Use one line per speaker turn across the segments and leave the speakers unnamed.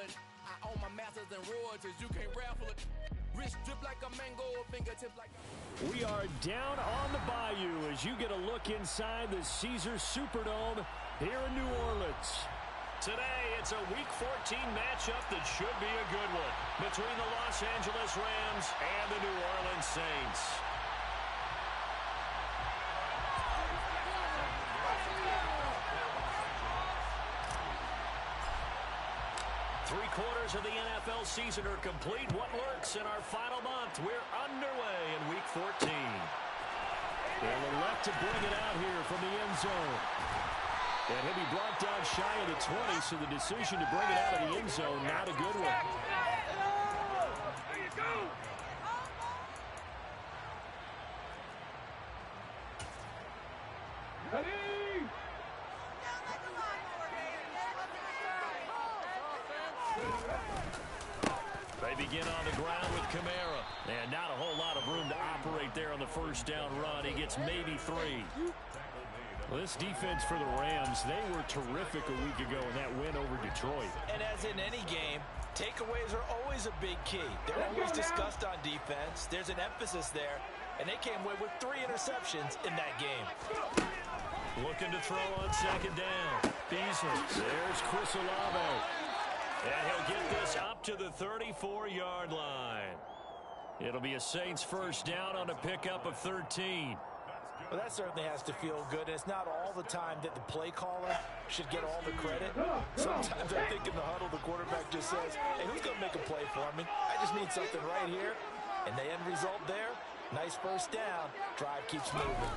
it. I own my masters and royalties, you can't raffle it. Wrist drip like a mango, fingertip like a...
We are down on the bayou as you get a look inside the Caesars Superdome here in New Orleans. Today, it's a Week 14 matchup that should be a good one between the Los Angeles Rams and the New Orleans Saints. Three-quarters of the NFL season are complete. What lurks in our final month? We're underway in Week 14. And the left to bring it out here from the end zone. And he'll be brought down shy of the 20, so the decision to bring it out of the end zone, not a good one.
There you go. Ready?
They begin on the ground with Kamara. And not a whole lot of room to operate there on the first down run. He gets maybe 3. Well, this defense for the Rams, they were terrific a week ago in that win over Detroit.
And as in any game, takeaways are always a big key. They're always discussed on defense. There's an emphasis there. And they came away with 3 interceptions in that game.
Looking to throw on second down. Beasley. There's Chris Olave. And he'll get this up to the 34-yard line. It'll be a Saints first down on a pickup of 13.
Well, that certainly has to feel good. It's not all the time that the play caller should get all the credit. Sometimes I think in the huddle, the quarterback just says, hey, who's going to make a play for me? I just need something right here. And the end result there, nice first down. Drive keeps moving.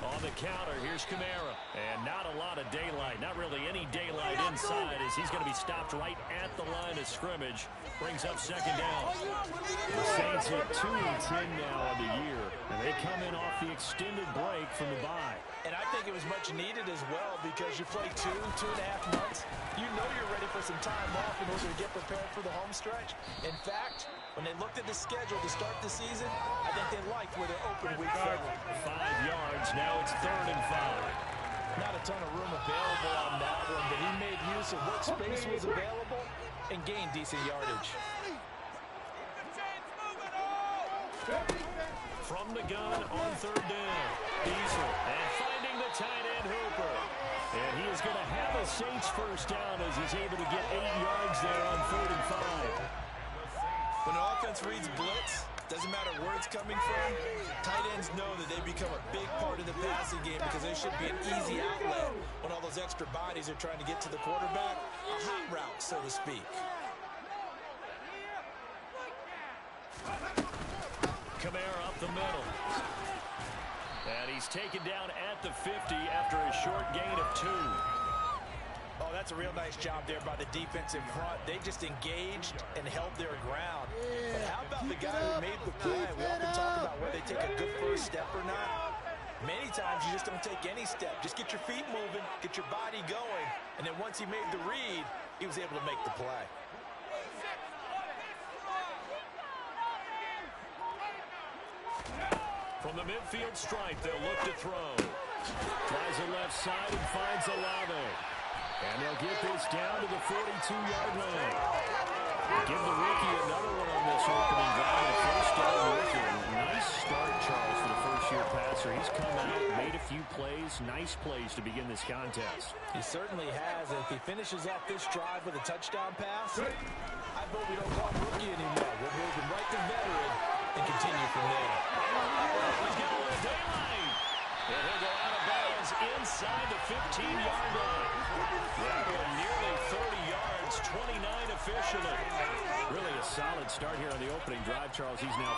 On the counter, here's Kamara. And not a lot of daylight, not really any daylight inside as he's going to be stopped right at the line of scrimmage. Brings up second down. The Saints are 2-10 now on the year. And they come in off the extended break from the bye.
And I think it was much needed as well because you play 2.5 months. You know you're ready for some time off in order to get prepared for the home stretch. In fact, when they looked at the schedule to start the season, I think they liked where their open week fell.
5 yards. Now it's 3rd and 5.
Not a ton of room available on that one, but he made use of what space was available and gained decent yardage.
From the gun on 3rd down. Beasley. And finding the tight end Hooper. And he is going to have a Saints first down as he's able to get 8 yards there on 3rd and 5.
When the offense reads blitz, doesn't matter where it's coming from, tight ends know that they become a big part of the passing game because there should be an easy outlet when all those extra bodies are trying to get to the quarterback. A hot route, so to speak.
Kamara up the middle. And he's taken down at the 50 after a short gain of 2.
Oh, that's a real nice job there by the defense in front. They just engaged and held their ground. But how about the guy who made the play? We often talk about whether they take a good first step or not. Many times you just don't take any step. Just get your feet moving, get your body going. And then once he made the read, he was able to make the play.
From the midfield stripe, they'll look to throw. Tries the left side and finds Olave. And they'll get this down to the 42-yard line. Give the rookie another one on this opening drive. A first down rookie. Nice start, Charles, for the first-year passer. He's come out, made a few plays, nice plays to begin this contest.
He certainly has. And if he finishes off this drive with a touchdown pass, I vote we don't call him rookie anymore. We'll move him right to veteran and continue from there.
He's got a little daylight. And he'll go out of bounds inside the 15-yard line. That one nearly 30 yards, 29 officially. Really a solid start here on the opening drive, Charles. He's now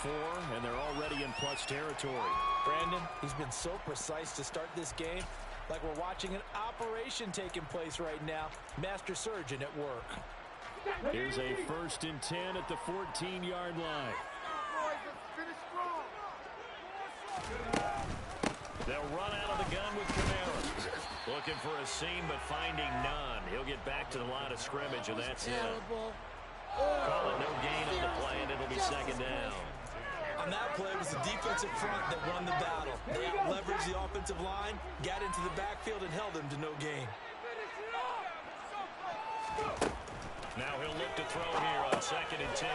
4-4, and they're already in plus territory.
Brandon, he's been so precise to start this game, like we're watching an operation taking place right now. Master surgeon at work.
Here's a 1st and 10 at the 14-yard line. They'll run out of the gun with Kamara. Looking for a seam, but finding none. He'll get back to the line of scrimmage, and that's it. Call it no gain on the play, and it'll be second down.
On that play, it was the defensive front that won the battle. They out-leveraged the offensive line, got into the backfield, and held them to no gain.
Now he'll look to throw here on 2nd and 10.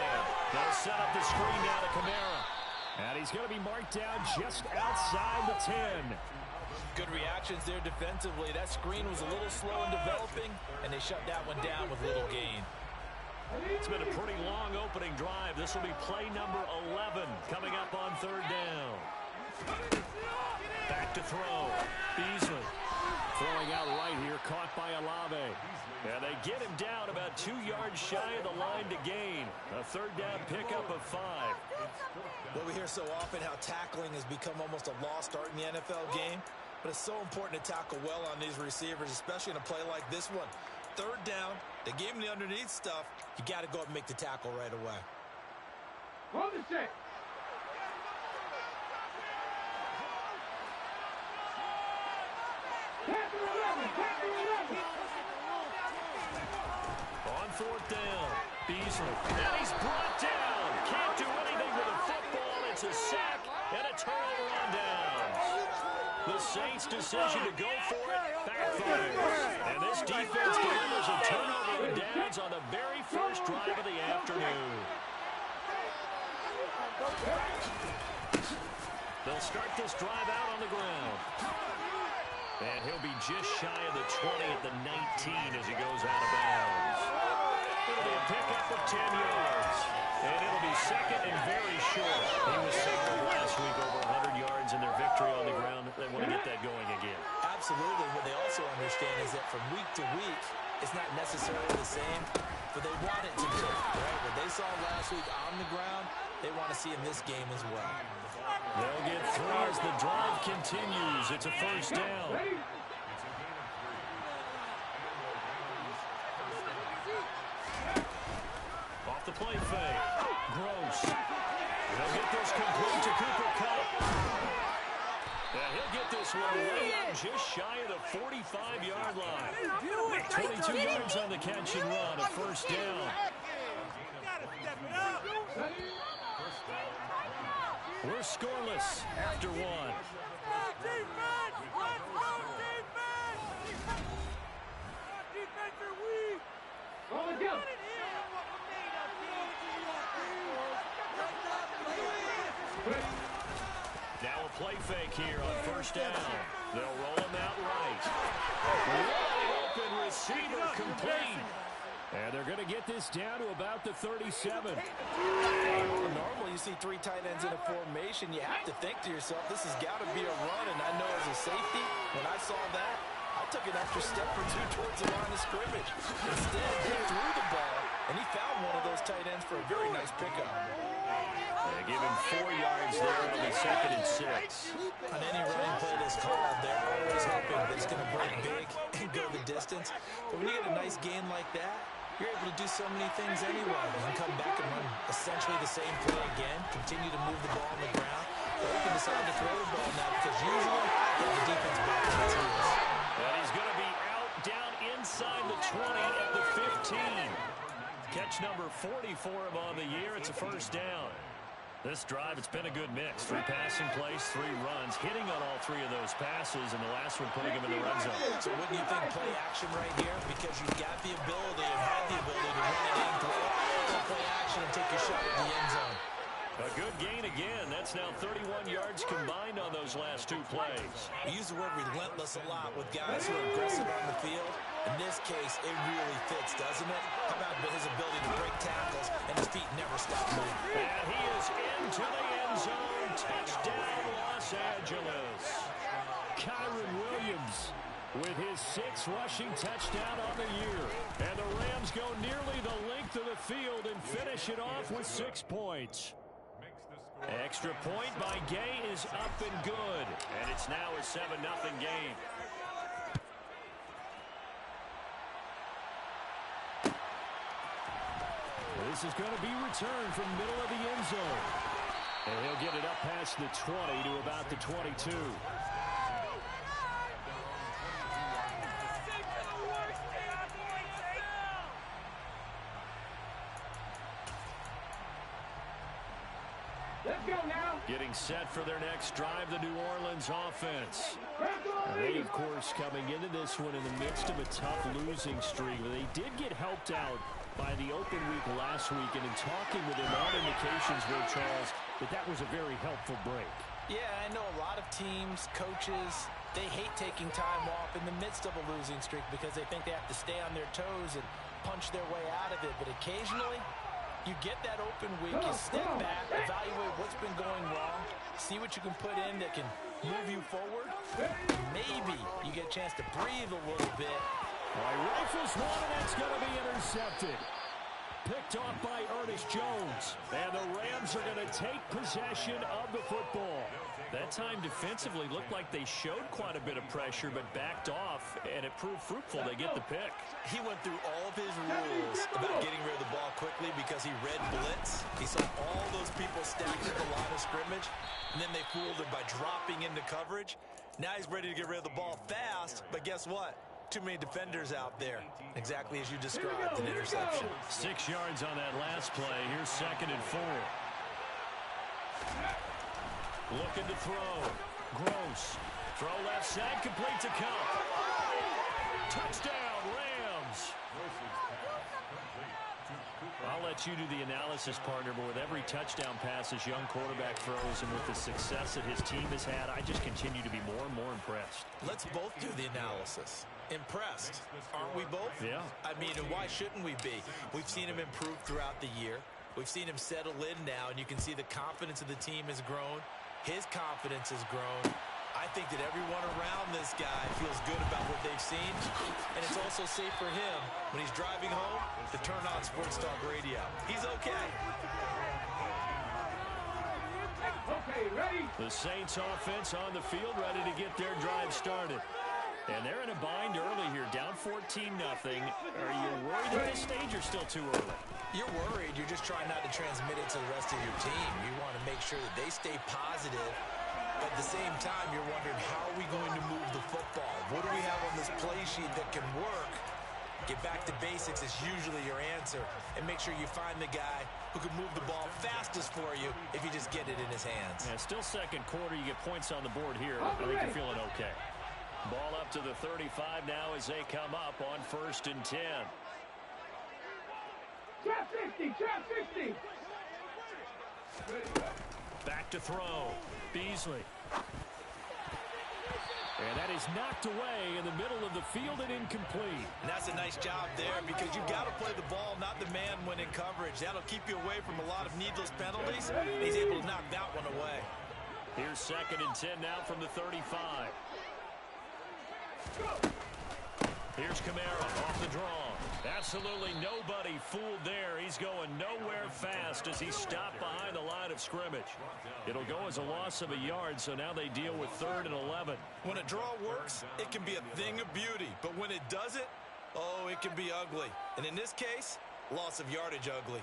They'll set up the screen now to Kamara. And he's going to be marked down just outside the 10.
Good reactions there defensively. That screen was a little slow in developing, and they shut that one down with little gain.
It's been a pretty long opening drive. This will be play number 11 coming up on 3rd down. Back to throw. Beasley throwing out right here, caught by Olave. And they get him down about 2 yards shy of the line to gain. A 3rd down pickup of 5.
Well, we hear so often how tackling has become almost a lost art in the NFL game. But it's so important to tackle well on these receivers, especially in a play like this one. 3rd down, they gave him the underneath stuff. You got to go up and make the tackle right away.
Hold the check.
On 4th down, Beasley. And he's brought down. Can't do anything with a football. It's a sack and a turnover on downs. The Saints' decision to go for it backfires. And this defense delivers a turnover on downs on the very first drive of the afternoon. They'll start this drive out on the ground. And he'll be just shy of the 20 at the 19 as he goes out of bounds. It'll be a pickup of 10 yards. And it'll be 2nd and very short. He was signaled last week over 100 yards in their victory on the ground. They want to get that going again.
Absolutely. What they also understand is that from week to week, it's not necessarily the same, but they want it to be, right? What they saw last week on the ground, they want to see in this game as well.
They'll get 3 as the drive continues. It's a 1st down. Off the play fake. Gross. They'll get this complete to Cooper Kupp. And he'll get this one way up just shy of the 45-yard line. 22 yards on the catch and run, a 1st down. We're scoreless after 1. Now a play fake here on 1st down. They'll roll him out right. Wide open receiver complete. And they're going to get this down to about the 37.
Normally you see 3 tight ends in a formation. You have to think to yourself, this has got to be a run. And I know as a safety, when I saw that, I took an extra step or 2 towards the line of scrimmage. Instead, he threw the ball, and he found one of those tight ends for a very nice pickup.
They give him 4 yards there on the 2nd and 6.
On any running play that's called, they're always hoping that it's going to break big and go the distance. But when you get a nice gain like that, you're able to do so many things anyway. You can come back and run essentially the same play again, continue to move the ball on the ground, or you can decide to throw the ball now because usually you have the defense back on its heels.
And he's going to be out down inside the 20 at the 15. Catch number 40 for him on the year. It's a 1st down. This drive, it's been a good mix. 3 passing plays, 3 runs, hitting on all 3 of those passes, and the last one putting him in the red zone.
So wouldn't you think play action right here? Because you've got the ability and have the ability to run it in, throw it, go play action, and take your shot at the end zone.
A good gain again. That's now 31 yards combined on those last 2 plays.
We use the word relentless a lot with guys who are aggressive on the field. In this case, it really fits, doesn't it? How about his ability to break tackles and his feet never stop moving?
And he is into the end zone. Touchdown, Los Angeles. Kyren Williams with his 6th rushing touchdown on the year. And the Rams go nearly the length of the field and finish it off with 6 points. Extra point by Gay is up and good. And it's now a 7-0 game. This is going to be returned from middle of the end zone. And he'll get it up past the 20 to about the 22.
Let's go now.
Getting set for their next drive, the New Orleans offense. They, of course, coming into this one in the midst of a tough losing streak. They did get helped out by the open week last week, and in talking with him, all indications were, Charles, that was a very helpful break.
Yeah, I know a lot of teams, coaches, they hate taking time off in the midst of a losing streak because they think they have to stay on their toes and punch their way out of it. But occasionally, you get that open week, you step back, evaluate what's been going wrong, see what you can put in that can move you forward. Maybe you get a chance to breathe a little bit.
Rifles one, and that's going to be intercepted. Picked off by Ernest Jones. And the Rams are going to take possession of the football. That time defensively looked like they showed quite a bit of pressure, but backed off, and it proved fruitful. They get the pick.
He went through all of his rules about getting rid of the ball quickly because he read blitz. He saw all those people stacked at the line of scrimmage, and then they fooled him by dropping into coverage. Now he's ready to get rid of the ball fast, but guess what? Too many defenders out there. Exactly as you described, an interception.
6 yards on that last play. Here's 2nd and 4. Looking to throw. Gross. Throw left side, complete to Kupp. Touchdown, Rams. I'll let you do the analysis, partner, but with every touchdown pass his young quarterback throws and with the success that his team has had, I just continue to be more and more impressed.
Let's both do the analysis. Impressed, aren't we both?
Yeah.
I mean, and why shouldn't we be? We've seen him improve throughout the year. We've seen him settle in now, and you can see the confidence of the team has grown. His confidence has grown. I think that everyone around this guy feels good about what they've seen, and it's also safe for him when he's driving home to turn on Sports Talk Radio. He's okay.
Okay, ready?
The Saints offense on the field, ready to get their drive started. And they're in a bind early here, down 14-0. Are you worried at this stage or still too early?
You're worried. You're just trying not to transmit it to the rest of your team. You want to make sure that they stay positive. But at the same time, you're wondering, how are we going to move the football? What do we have on this play sheet that can work? Get back to basics is usually your answer. And make sure you find the guy who can move the ball fastest for you if you just get it in his hands.
Yeah, still second quarter. You get points on the board here. I think you're feeling okay. Ball up to the 35 now as they come up on 1st and 10.
Trap 50, trap 50.
Back to throw. Beasley. And that is knocked away in the middle of the field and incomplete.
And that's a nice job there because you've got to play the ball, not the man when in coverage. That'll keep you away from a lot of needless penalties. And he's able to knock that one away.
Here's 2nd and 10 now from the 35. Here's Kamara off the draw. Absolutely nobody fooled there. He's going nowhere fast as he's stopped behind the line of scrimmage. It'll go as a loss of a yard, so now they deal with 3rd and 11.
When a draw works, it can be a thing of beauty. But when it doesn't, oh, it can be ugly. And in this case, loss of yardage ugly.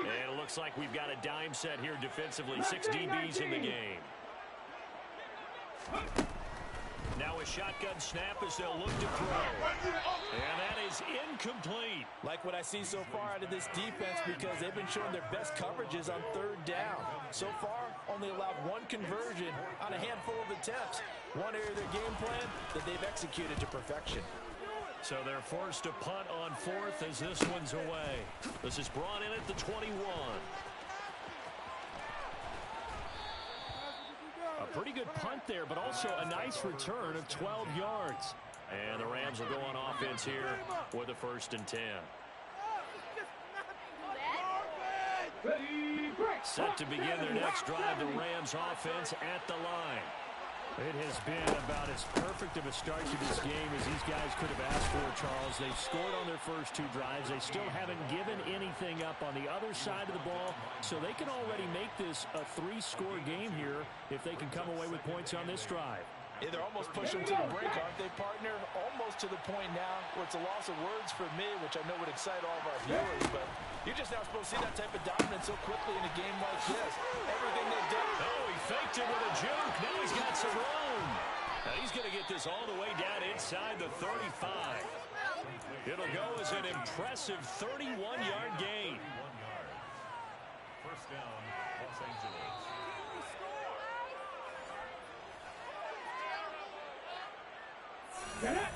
And it looks like we've got a dime set here defensively. 6 DBs in the game. Now a shotgun snap as they'll look to throw. And that is incomplete.
Like what I see so far out of this defense because they've been showing their best coverages on 3rd down. So far, only allowed 1 conversion on a handful of attempts. One area of their game plan that they've executed to perfection.
So they're forced to punt on 4th as this one's away. This is brought in at the 21. A pretty good punt there, but also a nice return of 12 yards. And the Rams will go on offense here with a 1st and 10. Set to begin their next drive, the Rams offense at the line. It has been about as perfect of a start to this game as these guys could have asked for, Charles. They've scored on their first 2 drives. They still haven't given anything up on the other side of the ball, so they can already make this a 3-score game here if they can come away with points on this drive.
Yeah, they're almost pushing them to the brink, aren't they, partner? Almost to the point now where it's a loss of words for me, which I know would excite all of our viewers, but you're just not supposed to see that type of dominance so quickly in a game like this. Everything they've done.
Oh, he faked it with a juke. Now he's got some room. Now he's going to get this all the way down inside the 35. It'll go as an impressive 31-yard gain.
First down, Los Angeles.
Get it.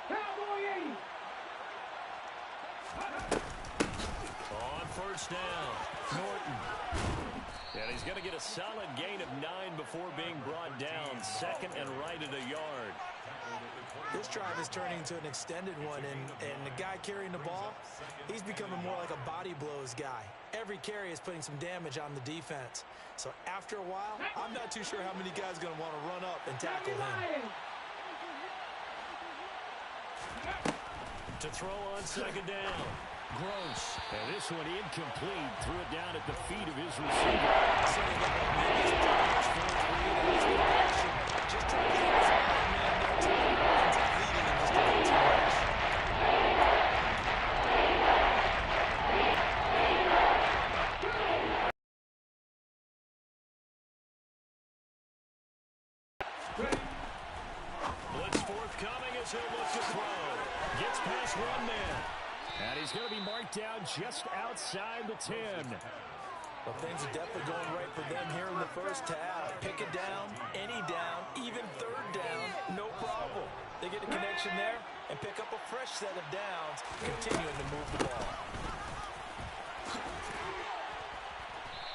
Cowboy 80.
On first down, Norton. And he's going to get a solid gain of 9 before being brought down. Second and right at a yard.
This drive is turning into an extended one, and the guy carrying the ball, he's becoming more like a body blows guy. Every carry is putting some damage on the defense. So after a while, I'm not too sure how many guys are going to want to run up and tackle him.
To throw on second down. Gross. And this one incomplete. Threw it down at the feet of his receiver.
Just trying to get his man more time into leading in this defensive rush.
Blitz forthcoming as he'll look to throw. Gets past one man. And he's going to be marked down just outside the 10.
Well, things are definitely going right for them here in the first half. Pick it down, any down, even third down, no problem. They get a connection there and pick up a fresh set of downs, continuing to move the ball.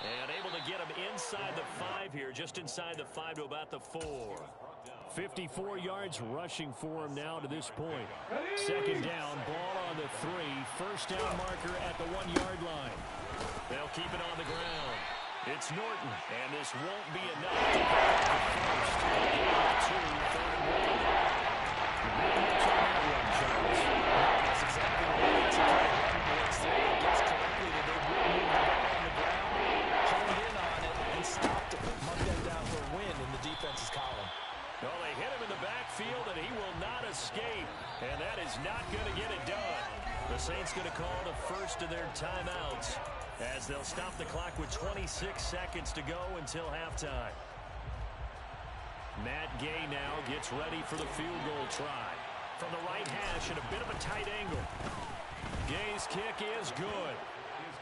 And able to get him inside the 5 here, just inside the 5 to about the 4. 54 yards rushing for him now to this point. Second down, ball on the 3. First down marker at the 1-yard line. They'll keep it on the ground. It's Norton, and this won't be enough to get the first. Third and 1.
That's exactly what they executed. Blitz there. Guess correctly that they would move the ball on the ground, honed in on it, and stopped it. Mark that down for a win in the defense's column.
Well, they hit him in the backfield, and he will not escape. And that is not going to get it done. The Saints going to call the first of their timeouts as they'll stop the clock with 26 seconds to go until halftime. Matt Gay now gets ready for the field goal try. From the right hash at a bit of a tight angle. Gay's kick is good.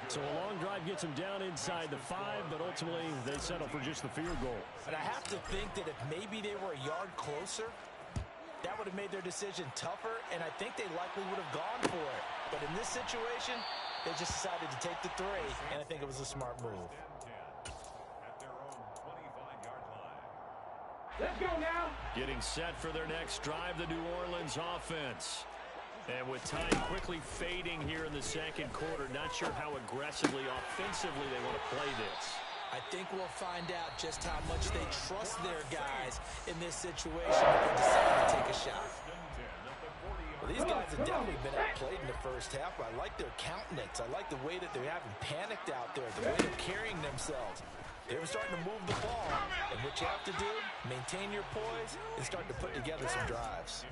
So a long drive gets him down inside the 5, but ultimately they settle for just the field goal.
But I have to think that if maybe they were a yard closer, that would have made their decision tougher, and I think they likely would have gone for it. But in this situation, they just decided to take the 3, and I think it was a smart move.
Let's go now.
Getting set for their next drive, the New Orleans offense. And with time quickly fading here in the second quarter, not sure how aggressively, offensively they want to play this.
I think we'll find out just how much they trust their guys in this situation if they decide to take a shot. Well, these guys have definitely been outplayed in the first half, but I like their countenance. I like the way that they haven't panicked out there, the way they're carrying themselves. They're starting to move the ball, and what you have to do, maintain your poise and start to put together some drives.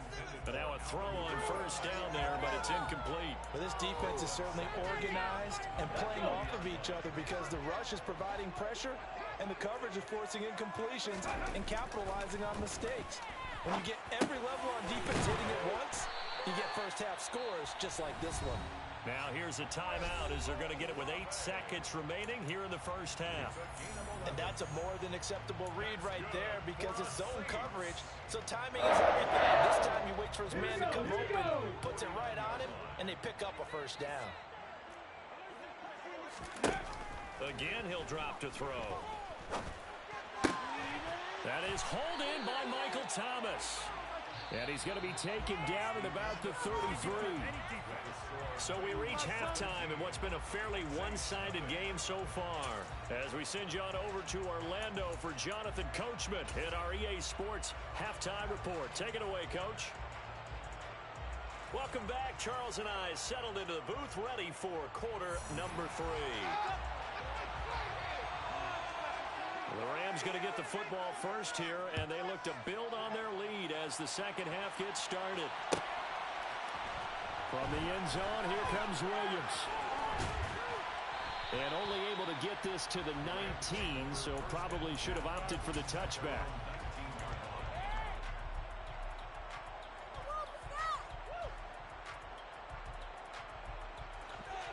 But now a throw on first down there, but it's incomplete.
Well, this defense is certainly organized and playing off of each other because the rush is providing pressure and the coverage is forcing incompletions and capitalizing on mistakes. When you get every level on defense hitting at once, you get first half scores just like this one.
Now here's a timeout as they're going to get it with 8 seconds remaining here in the first half.
And that's a more than acceptable read right there because it's zone coverage, so timing is everything. This time he waits for his man to come open, puts it right on him, and they pick up a first down.
Again, he'll drop to throw. That is hauled in by Michael Thomas. And he's going to be taken down at about the 33. So we reach halftime in what's been a fairly one-sided game so far. As we send you on over to Orlando for Jonathan Coachman at our EA Sports Halftime Report. Take it away, Coach. Welcome back. Charles and I settled into the booth ready for quarter number 3. The Rams going to get the football first here, and they look to build on their lead as the second half gets started. From the end zone, here comes Williams. And only able to get this to the 19, so probably should have opted for the touchback.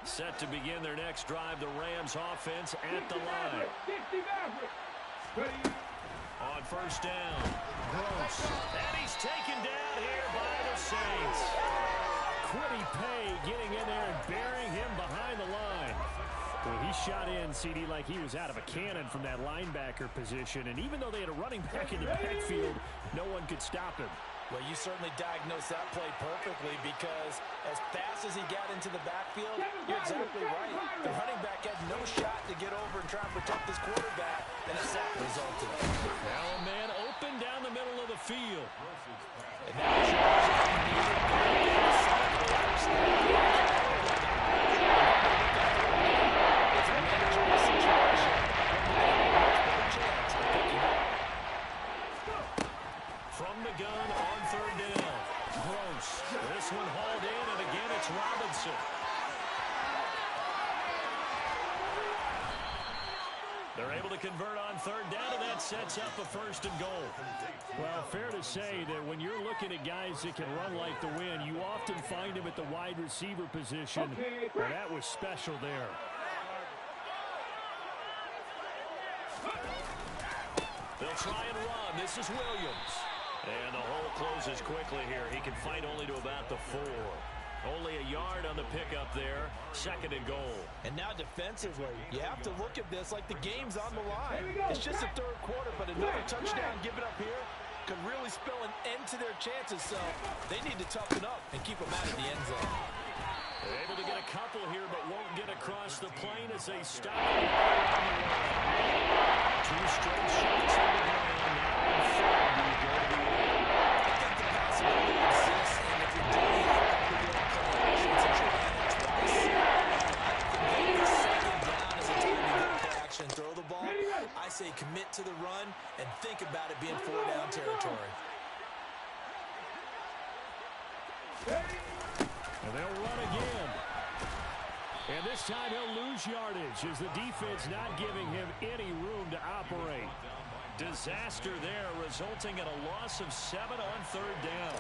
Set to begin their next drive, the Rams offense at the line. On on first down. Gross. And he's taken down here by the Saints. Kwity Paye getting in there and burying him behind the line. Well, he shot in, CD, like he was out of a cannon from that linebacker position. And even though they had a running back in the backfield, no one could stop him.
Well, you certainly diagnosed that play perfectly because as fast as he got into the backfield, you're exactly right. The running back had no shot to get over and try and protect his quarterback, and a sack resulted.
Now a man open down the middle of the field.
And now it's a manageable situation.
From the gun on third down. Gross. This one hauled in, and again it's Robinson. They're able to convert on third down, and that sets up a first and goal. Well, fair to say that when you're looking at guys that can run like the wind, you often find them at the wide receiver position. Well, that was special there. They'll try and run. This is Williams. And the hole closes quickly here. He can fight only to about the 4. Only a yard on the pickup there. Second and goal.
And now defensively, you have to look at this like the game's on the line. It's just the third quarter, but another touchdown given up here could really spell an end to their chances. So they need to toughen up and keep them out of the end zone.
They're able to get a couple here, but won't get across the plane as they stop. Two straight shots on the ground.
I think the possibility exists, and if you're doing it with your play action, since you're at it twice, I think the second down is a time to get play action, throw the ball. I say commit to the run and think about it being 4-down territory.
And they'll run again. And this time he'll lose yardage as the defense not giving him any room to operate. Disaster there, resulting in a loss of 7 on third down.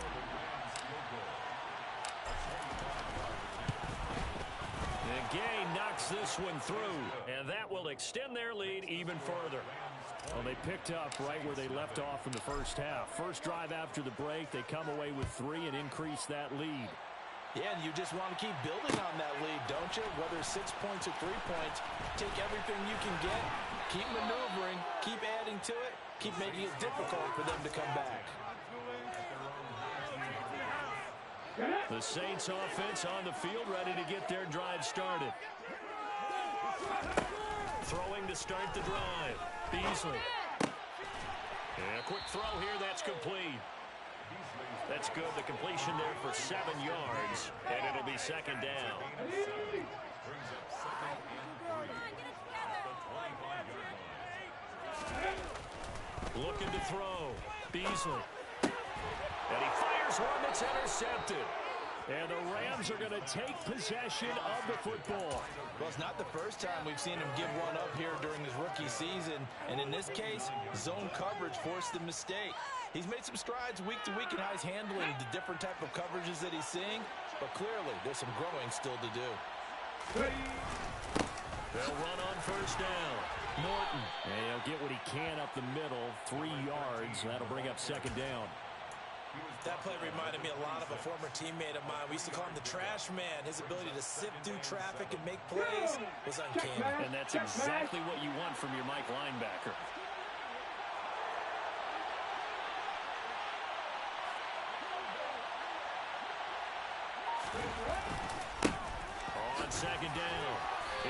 And Gay knocks this one through, and that will extend their lead even further. Well, they picked up right where they left off in the first half. First drive after the break, they come away with 3 and increase that lead.
Yeah, and you just want to keep building on that lead, don't you? Whether 6 points or 3 points, take everything you can get, keep maneuvering, keep adding to it, keep making it difficult for them to come back.
The Saints offense on the field, ready to get their drive started. Throwing to start the drive. Beasley. And a quick throw here, that's complete. That's good. The completion there for 7 yards, and it'll be second down. Looking to throw. Beasley. And he fires one that's intercepted. And the Rams are going to take possession of the football.
Well, it's not the first time we've seen him give one up here during his rookie season. And in this case, zone coverage forced the mistake. He's made some strides week to week in how he's handling the different type of coverages that he's seeing. But clearly, there's some growing still to do.
They'll run on first down. Norton. And he'll get what he can up the middle. 3 yards. That'll bring up second down.
That play reminded me a lot of a former teammate of mine. We used to call him the trash man. His ability to sift through traffic and make plays was uncanny.
And that's exactly what you want from your Mike linebacker. On second down,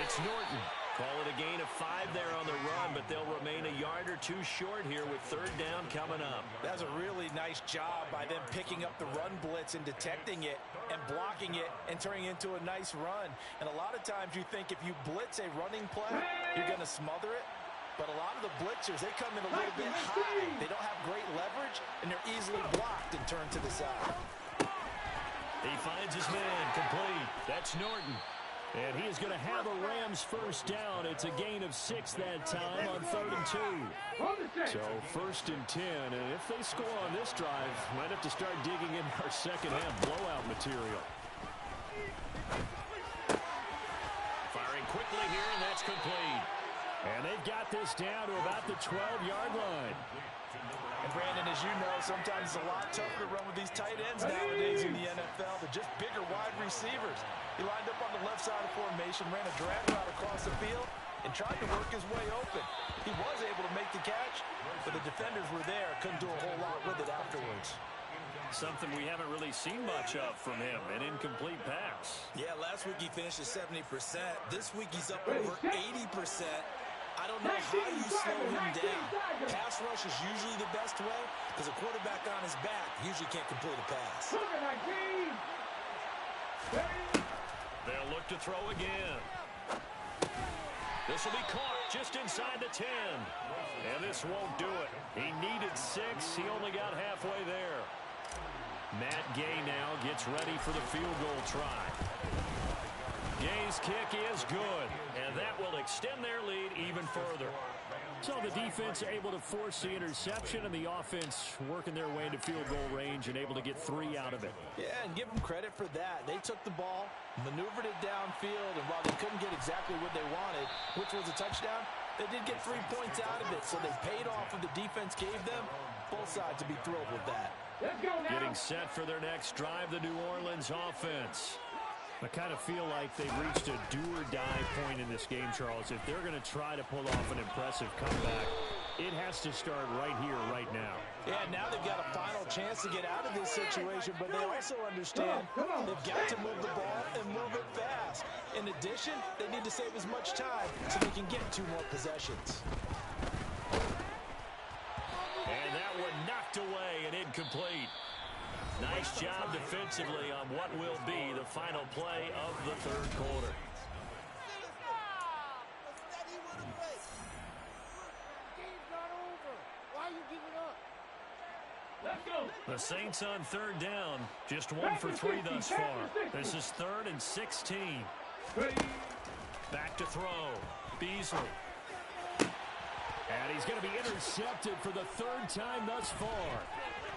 it's Norton. Call it a gain of 5 there on the run, but they'll remain a yard or 2 short here with third down coming up.
That was a really nice job by them picking up the run blitz and detecting it and blocking it and turning it into a nice run. And a lot of times you think if you blitz a running play, you're going to smother it. But a lot of the blitzers, they come in a little bit high. They don't have great leverage, and they're easily blocked and turned to the side.
He finds his man complete. That's Norton. And he is going to have a Rams first down. It's a gain of 6 that time on 3rd and 2. So 1st and 10. And if they score on this drive, might have to start digging in our second half blowout material. Firing quickly here, and that's complete. And they've got this down to about the 12-yard line.
And Brandon, as you know, sometimes it's a lot tougher to run with these tight ends nowadays in the NFL. They're just bigger wide receivers. He lined up on the left side of formation, ran a drag route across the field, and tried to work his way open. He was able to make the catch, but the defenders were there. Couldn't do a whole lot with it afterwards.
Something we haven't really seen much of from him, an incomplete pass.
Yeah, last week he finished at 70%. This week he's up over 80%. I don't know how you slow him down. Pass rush is usually the best way because a quarterback on his back usually can't complete a pass.
They'll look to throw again. This will be caught just inside the 10. And this won't do it. He needed 6. He only got halfway there. Matt Gay now gets ready for the field goal try. Gay's kick is good, and that will extend their lead even further. So the defense able to force the interception, and the offense working their way into field goal range and able to get 3 out of it.
Yeah, and give them credit for that. They took the ball, maneuvered it downfield, and while they couldn't get exactly what they wanted, which was a touchdown, they did get 3 points out of it. So they paid off what the defense gave them. Both sides would be thrilled with that.
Let's go now.
Getting set for their next drive, the New Orleans offense. I kind of feel like they've reached a do-or-die point in this game, Charles. If they're going to try to pull off an impressive comeback, it has to start right here, right now.
Yeah, now they've got a final chance to get out of this situation, but they also understand they've got to move the ball and move it fast. In addition, they need to save as much time so they can get 2 more possessions.
And that one knocked away and incomplete. Nice job defensively on what will be the final play of the 3rd quarter. The Saints on 3rd down, just 1 for 3 thus far. This is 3rd and 16. Back to throw. Beasley. And he's going to be intercepted for the 3rd time thus far.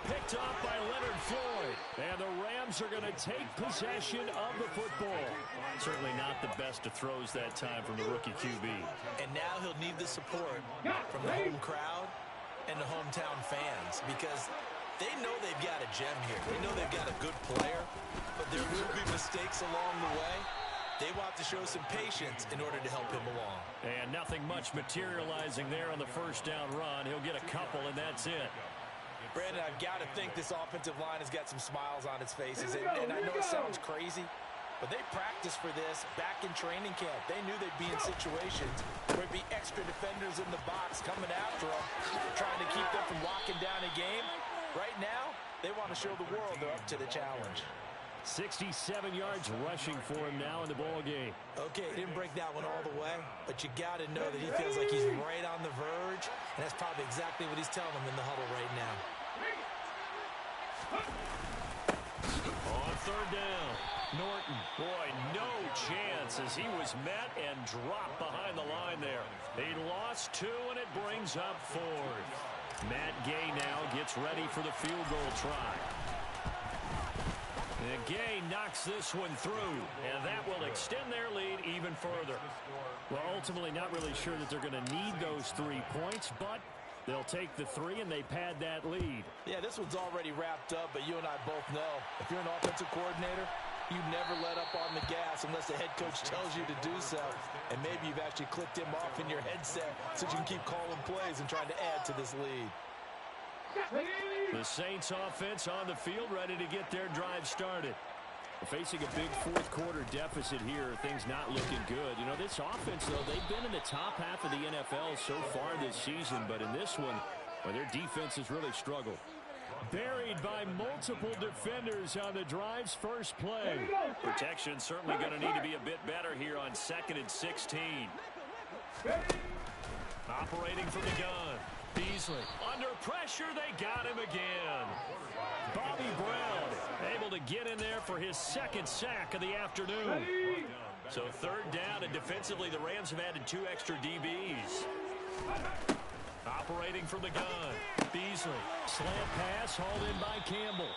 Picked up by Leonard Floyd. And the Rams are going to take possession of the football. Certainly not the best of throws that time from the rookie QB.
And now he'll need the support from the home crowd and the hometown fans because they know they've got a gem here. They know they've got a good player, but there will be mistakes along the way. They want to show some patience in order to help him along.
And nothing much materializing there on the 1st down run. He'll get a couple, and that's it.
Brandon, I've got to think this offensive line has got some smiles on its faces. And I know it sounds crazy, but they practiced for this back in training camp. They knew they'd be in situations where there'd be extra defenders in the box coming after them, trying to keep them from locking down a game. Right now, they want to show the world they're up to the challenge.
67 yards rushing for him now in the ball game.
Okay, he didn't break that one all the way, but you got to know that he feels like he's right on the verge, and that's probably exactly what he's telling them in the huddle right now.
On 3rd down, Norton. Boy, no chance as he was met and dropped behind the line there. He lost 2, and it brings up 4th. Matt Gay now gets ready for the field goal try. And Gay knocks this one through, and that will extend their lead even further. Well, ultimately not really sure that they're going to need those 3 points, but they'll take the 3 and they pad that lead.
Yeah, this one's already wrapped up, but you and I both know if you're an offensive coordinator, you never let up on the gas unless the head coach tells you to do so. And maybe you've actually clicked him off in your headset so you can keep calling plays and trying to add to this lead.
The Saints offense on the field ready to get their drive started. Facing a big 4th quarter deficit here, things not looking good. You know, this offense, though, they've been in the top half of the NFL so far this season, but in this one, well, their defense has really struggled. Buried by multiple defenders on the drive's first play. Protection certainly going to need to be a bit better here on 2nd and 16. Operating from the gun. Beasley. Under pressure, they got him again. Bobby Brown able to get in there for his 2nd sack of the afternoon. So 3rd down, and defensively, the Rams have added 2 extra DBs. Operating from the gun. Beasley. Slant pass hauled in by Campbell.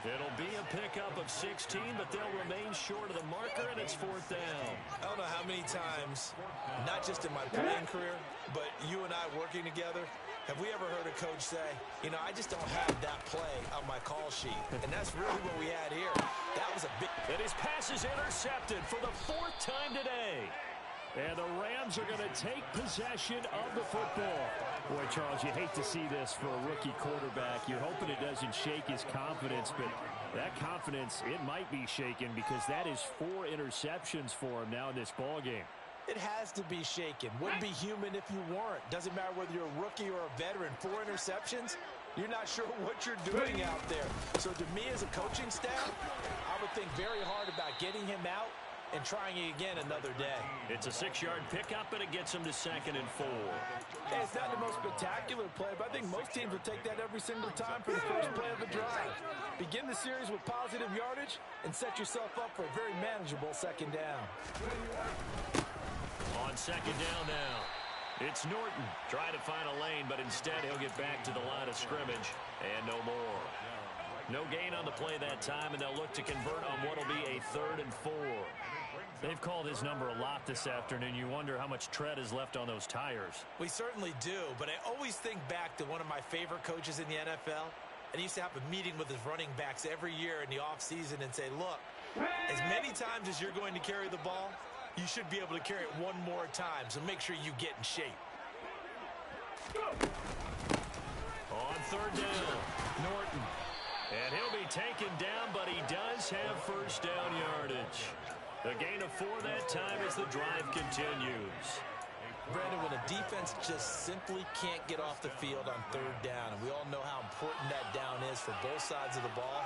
It'll be a pickup of 16, but they'll remain short of the marker, and it's 4th down.
I don't know how many times, not just in my playing career, but you and I working together, have we ever heard a coach say, you know, I just don't have that play on my call sheet. And that's really what we had here. That was a big...
And his pass is intercepted for the 4th time today. And the Rams are going to take possession of the football. Boy, Charles, you hate to see this for a rookie quarterback. You're hoping it doesn't shake his confidence, but that confidence, it might be shaken because that is 4 interceptions for him now in this ballgame.
It has to be shaken. Wouldn't be human if you weren't. Doesn't matter whether you're a rookie or a veteran. 4 interceptions, you're not sure what you're doing out there. So to me as a coaching staff, I would think very hard about getting him out and trying it again another day.
It's a 6-yard pickup, and it gets him to 2nd and 4.
Hey, it's not the most spectacular play, but I think most teams will take that every single time for the first play of the drive. Begin the series with positive yardage and set yourself up for a very manageable 2nd down.
On 2nd down now, it's Norton trying to find a lane, but instead he'll get back to the line of scrimmage, and no more. No gain on the play that time, and they'll look to convert on what will be a 3rd and 4. They've called his number a lot this afternoon. You wonder how much tread is left on those tires.
We certainly do, but I always think back to one of my favorite coaches in the NFL, and he used to have a meeting with his running backs every year in the offseason and say, look, as many times as you're going to carry the ball, you should be able to carry it one more time, so make sure you get in shape.
On 3rd down, Norton. And he'll be taken down, but he does have 1st down yardage. A gain of 4 that time as the drive continues.
Brandon, when a defense just simply can't get off the field on 3rd down, and we all know how important that down is for both sides of the ball,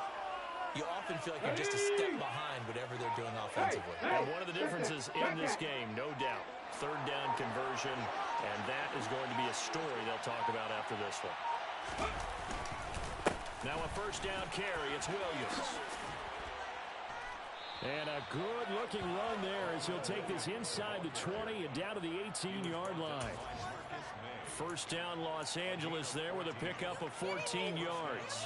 you often feel like you're just a step behind whatever they're doing offensively.
And one of the differences in this game, no doubt, 3rd down conversion, and that is going to be a story they'll talk about after this one. Now a 1st down carry, it's Williams. And a good-looking run there as he'll take this inside the 20 and down to the 18-yard line. 1st down Los Angeles there with a pickup of 14 yards.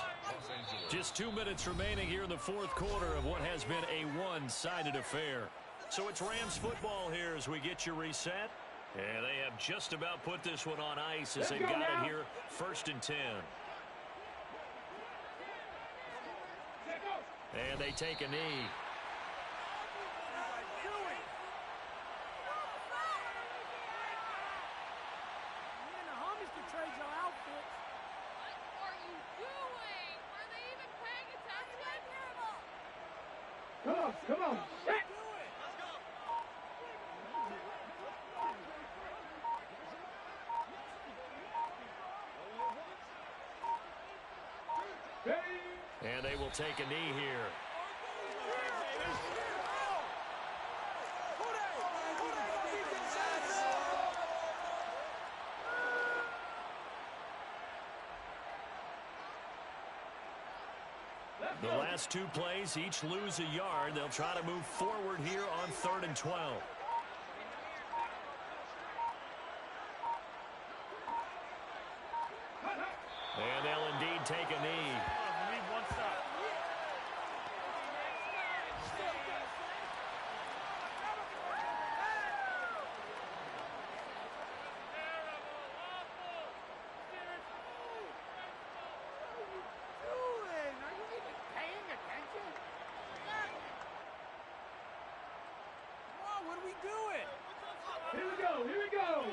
Just 2 minutes remaining here in the 4th quarter of what has been a one-sided affair. So it's Rams football here as we get you reset. And they have just about put this one on ice as they've got it here 1st and 10. And they take a knee.
Come on.
And they will take a knee here. The last 2 plays, each lose a yard. They'll try to move forward here on 3rd and 12. And they'll indeed take a knee.
Here we go.